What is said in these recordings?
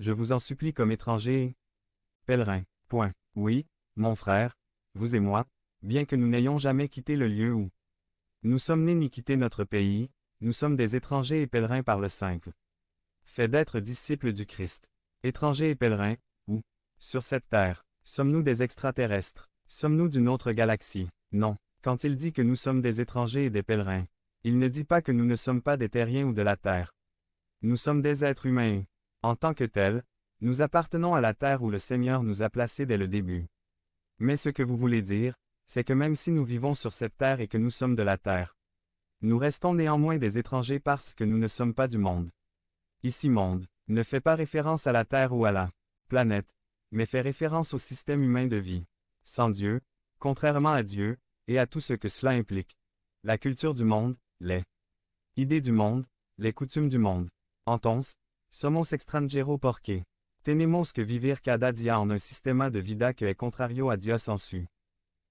je vous en supplie comme étrangers et pèlerins. Point. Oui, mon frère, vous et moi, bien que nous n'ayons jamais quitté le lieu où nous sommes nés ni quitté notre pays, nous sommes des étrangers et pèlerins par le simple fait d'être disciples du Christ. Étrangers et pèlerins, où, sur cette terre, sommes-nous des extraterrestres? Sommes-nous d'une autre galaxie? Non. Quand il dit que nous sommes des étrangers et des pèlerins, il ne dit pas que nous ne sommes pas des terriens ou de la terre. Nous sommes des êtres humains et, en tant que tels, nous appartenons à la terre où le Seigneur nous a placés dès le début. Mais ce que vous voulez dire, c'est que même si nous vivons sur cette terre et que nous sommes de la terre, nous restons néanmoins des étrangers parce que nous ne sommes pas du monde. Ici monde ne fait pas référence à la Terre ou à la planète, mais fait référence au système humain de vie. Sans Dieu, contrairement à Dieu, et à tout ce que cela implique. La culture du monde, les idées du monde, les coutumes du monde. Entonces, somos extranjeros porque tenemos que vivir cada día en un sistema de vida que es contrario a Dios en su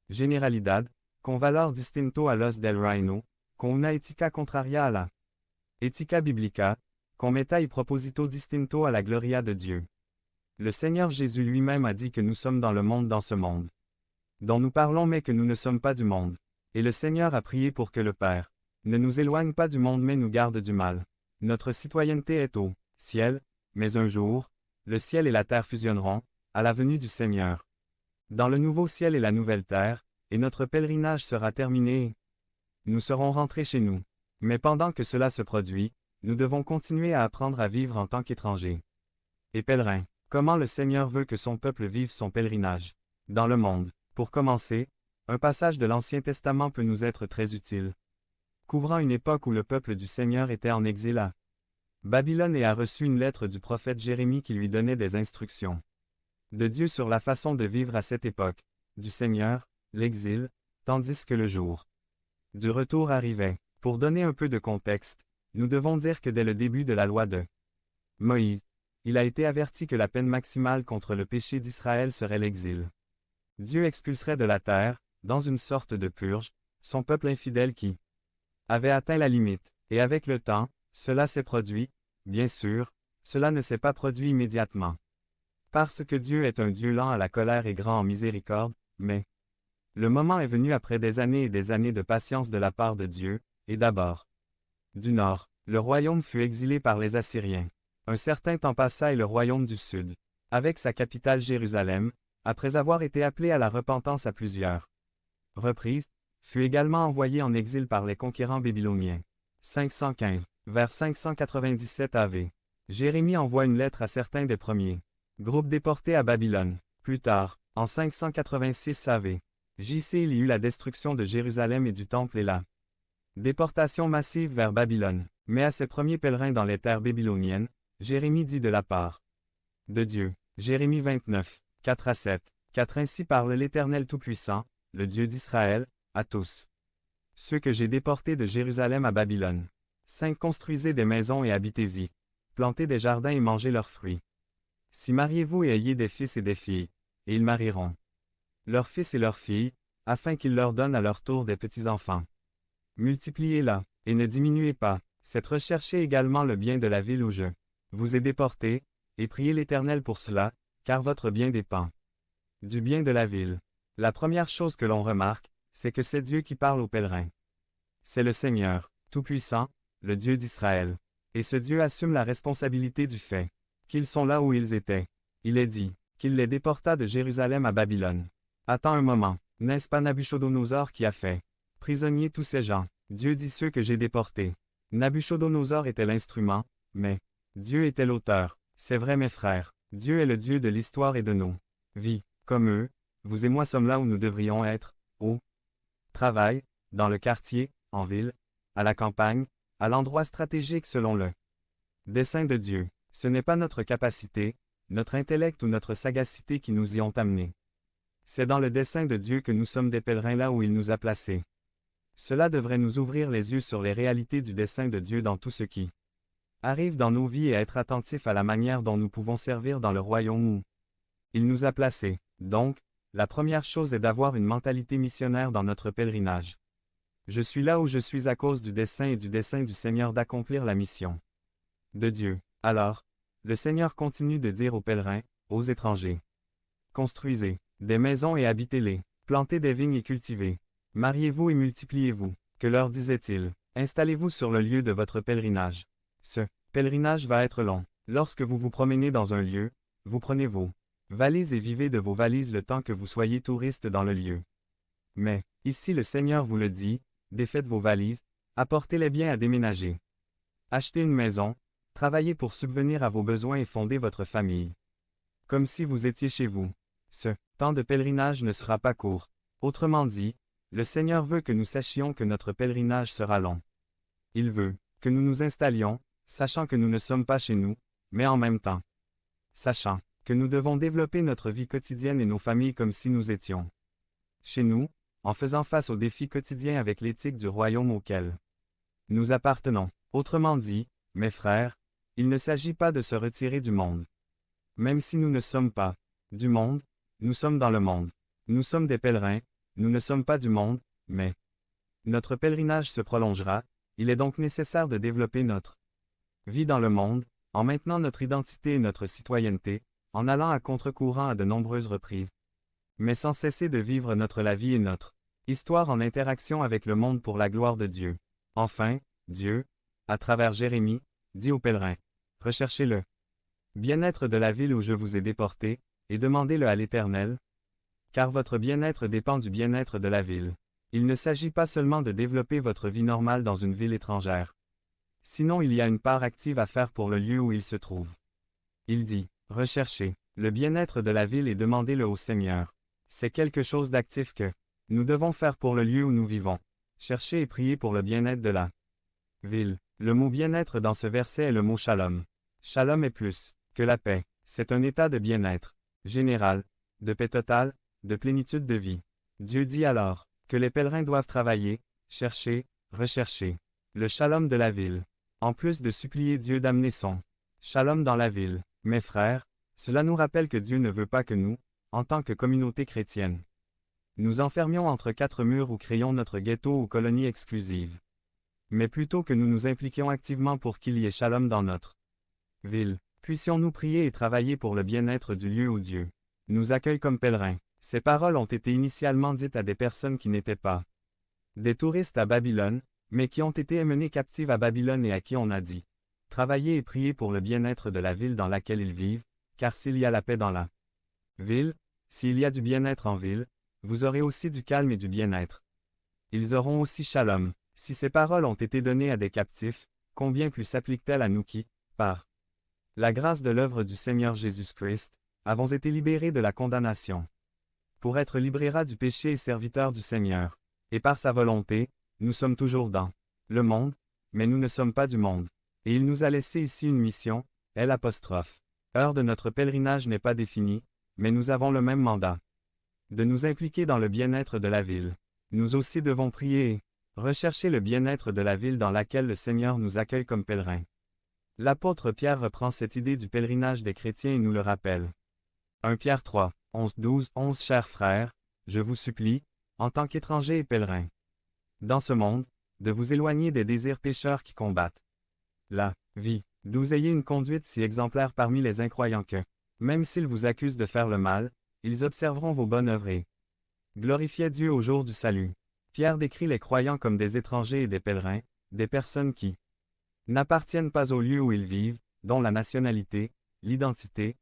generalidad, con valor distinto a los del reino, con una ética contraria a la ética biblica, con meta y proposito distinto a la gloria de Dieu. Le Seigneur Jésus lui-même a dit que nous sommes dans ce monde, dont nous parlons mais que nous ne sommes pas du monde. Et le Seigneur a prié pour que le Père ne nous éloigne pas du monde mais nous garde du mal. Notre citoyenneté est au ciel, mais un jour, le ciel et la terre fusionneront, à la venue du Seigneur. Dans le nouveau ciel et la nouvelle terre, et notre pèlerinage sera terminé et nous serons rentrés chez nous. Mais pendant que cela se produit, nous devons continuer à apprendre à vivre en tant qu'étrangers et pèlerins. Comment le Seigneur veut que son peuple vive son pèlerinage dans le monde. Pour commencer, un passage de l'Ancien Testament peut nous être très utile. Couvrant une époque où le peuple du Seigneur était en exil à Babylone et a reçu une lettre du prophète Jérémie qui lui donnait des instructions de Dieu sur la façon de vivre à cette époque du Seigneur, l'exil, tandis que le jour du retour arrivait. Pour donner un peu de contexte, nous devons dire que dès le début de la loi de Moïse, il a été averti que la peine maximale contre le péché d'Israël serait l'exil. Dieu expulserait de la terre, dans une sorte de purge, son peuple infidèle qui avait atteint la limite, et avec le temps, cela s'est produit, bien sûr, cela ne s'est pas produit immédiatement. Parce que Dieu est un Dieu lent à la colère et grand en miséricorde, mais le moment est venu après des années et des années de patience de la part de Dieu, et d'abord du nord, le royaume fut exilé par les Assyriens. Un certain temps passa et le royaume du sud, avec sa capitale Jérusalem, après avoir été appelé à la repentance à plusieurs reprises, fut également envoyé en exil par les conquérants babyloniens. 515. Vers 597 AV. Jérémie envoie une lettre à certains des premiers groupes déportés à Babylone. Plus tard, en 586 AV, J.C. il y eut la destruction de Jérusalem et du temple et la déportation massive vers Babylone. Mais à ses premiers pèlerins dans les terres babyloniennes, Jérémie dit de la part de Dieu. Jérémie 29, 4 à 7. 4 Ainsi parle l'Éternel Tout-Puissant, le Dieu d'Israël, à tous ceux que j'ai déportés de Jérusalem à Babylone. 5 Construisez des maisons et habitez-y. Plantez des jardins et mangez leurs fruits. Si mariez-vous et ayez des fils et des filles, et ils marieront leurs fils et leurs filles, afin qu'ils leur donnent à leur tour des petits-enfants. Multipliez-la, et ne diminuez pas. C'est rechercher également le bien de la ville où je vous ai déporté, et priez l'Éternel pour cela, car votre bien dépend du bien de la ville. La première chose que l'on remarque, c'est que c'est Dieu qui parle aux pèlerins. C'est le Seigneur, Tout-Puissant, le Dieu d'Israël. Et ce Dieu assume la responsabilité du fait qu'ils sont là où ils étaient. Il est dit qu'il les déporta de Jérusalem à Babylone. Attends un moment, n'est-ce pas Nabuchodonosor qui a fait prisonnier tous ces gens? Dieu dit ceux que j'ai déportés. Nabuchodonosor était l'instrument, mais Dieu était l'auteur. C'est vrai mes frères, Dieu est le Dieu de l'histoire et de nos vies. Comme eux, vous et moi sommes là où nous devrions être, au travail, dans le quartier, en ville, à la campagne, à l'endroit stratégique selon le dessein de Dieu. Ce n'est pas notre capacité, notre intellect ou notre sagacité qui nous y ont amenés. C'est dans le dessein de Dieu que nous sommes des pèlerins là où il nous a placés. Cela devrait nous ouvrir les yeux sur les réalités du dessein de Dieu dans tout ce qui arrive dans nos vies et être attentifs à la manière dont nous pouvons servir dans le royaume où il nous a placés. Donc, la première chose est d'avoir une mentalité missionnaire dans notre pèlerinage. Je suis là où je suis à cause du dessein et du dessein du Seigneur d'accomplir la mission de Dieu. Alors, le Seigneur continue de dire aux pèlerins, aux étrangers. Construisez des maisons et habitez-les, plantez des vignes et cultivez. Mariez-vous et multipliez-vous. Que leur disait-il? Installez-vous sur le lieu de votre pèlerinage. Ce pèlerinage va être long. Lorsque vous vous promenez dans un lieu, vous prenez vos valises et vivez de vos valises le temps que vous soyez touriste dans le lieu. Mais, ici le Seigneur vous le dit, défaites vos valises, apportez les biens à déménager. Achetez une maison, travaillez pour subvenir à vos besoins et fondez votre famille. Comme si vous étiez chez vous. Ce temps de pèlerinage ne sera pas court. Autrement dit, le Seigneur veut que nous sachions que notre pèlerinage sera long. Il veut que nous nous installions, sachant que nous ne sommes pas chez nous, mais en même temps, sachant que nous devons développer notre vie quotidienne et nos familles comme si nous étions chez nous, en faisant face aux défis quotidiens avec l'éthique du royaume auquel nous appartenons. Autrement dit, mes frères, il ne s'agit pas de se retirer du monde. Même si nous ne sommes pas du monde, nous sommes dans le monde. Nous sommes des pèlerins, nous ne sommes pas du monde, mais notre pèlerinage se prolongera, il est donc nécessaire de développer notre vie dans le monde, en maintenant notre identité et notre citoyenneté, en allant à contre-courant à de nombreuses reprises, mais sans cesser de vivre la vie et notre histoire en interaction avec le monde pour la gloire de Dieu. Enfin, Dieu, à travers Jérémie, dit aux pèlerins, « Recherchez le bien-être de la ville où je vous ai déportés, et demandez-le à l'Éternel, car votre bien-être dépend du bien-être de la ville. Il ne s'agit pas seulement de développer votre vie normale dans une ville étrangère. Sinon il y a une part active à faire pour le lieu où il se trouve. Il dit, recherchez le bien-être de la ville et demandez-le au Seigneur. C'est quelque chose d'actif que nous devons faire pour le lieu où nous vivons. Chercher et prier pour le bien-être de la ville. Le mot bien-être dans ce verset est le mot shalom. Shalom est plus que la paix. C'est un état de bien-être général, de paix totale, de plénitude de vie. Dieu dit alors que les pèlerins doivent travailler, chercher, rechercher le shalom de la ville. En plus de supplier Dieu d'amener son shalom dans la ville. Mes frères, cela nous rappelle que Dieu ne veut pas que nous, en tant que communauté chrétienne, nous enfermions entre quatre murs ou créions notre ghetto ou colonie exclusive. Mais plutôt que nous nous impliquions activement pour qu'il y ait shalom dans notre ville, puissions-nous prier et travailler pour le bien-être du lieu où Dieu nous accueille comme pèlerins. Ces paroles ont été initialement dites à des personnes qui n'étaient pas des touristes à Babylone, mais qui ont été amenées captives à Babylone et à qui on a dit « Travaillez et priez pour le bien-être de la ville dans laquelle ils vivent, car s'il y a la paix dans la ville, s'il y a du bien-être en ville, vous aurez aussi du calme et du bien-être. Ils auront aussi shalom. » Si ces paroles ont été données à des captifs, combien plus s'appliquent-elles à nous qui, par la grâce de l'œuvre du Seigneur Jésus-Christ, avons été libérés de la condamnation, pour être libérés du péché et serviteurs du Seigneur. Et par sa volonté, nous sommes toujours dans le monde, mais nous ne sommes pas du monde. Et il nous a laissé ici une mission, l'apostrophe. Heure de notre pèlerinage n'est pas définie, mais nous avons le même mandat. De nous impliquer dans le bien-être de la ville. Nous aussi devons prier et rechercher le bien-être de la ville dans laquelle le Seigneur nous accueille comme pèlerins. L'apôtre Pierre reprend cette idée du pèlerinage des chrétiens et nous le rappelle. 1 Pierre 3, 11 Chers frères, je vous supplie, en tant qu'étrangers et pèlerins, dans ce monde, de vous éloigner des désirs pécheurs qui combattent la vie. D'où ayez une conduite si exemplaire parmi les incroyants que, même s'ils vous accusent de faire le mal, ils observeront vos bonnes œuvres et glorifiez Dieu au jour du salut. Pierre décrit les croyants comme des étrangers et des pèlerins, des personnes qui n'appartiennent pas au lieu où ils vivent, dont la nationalité, l'identité,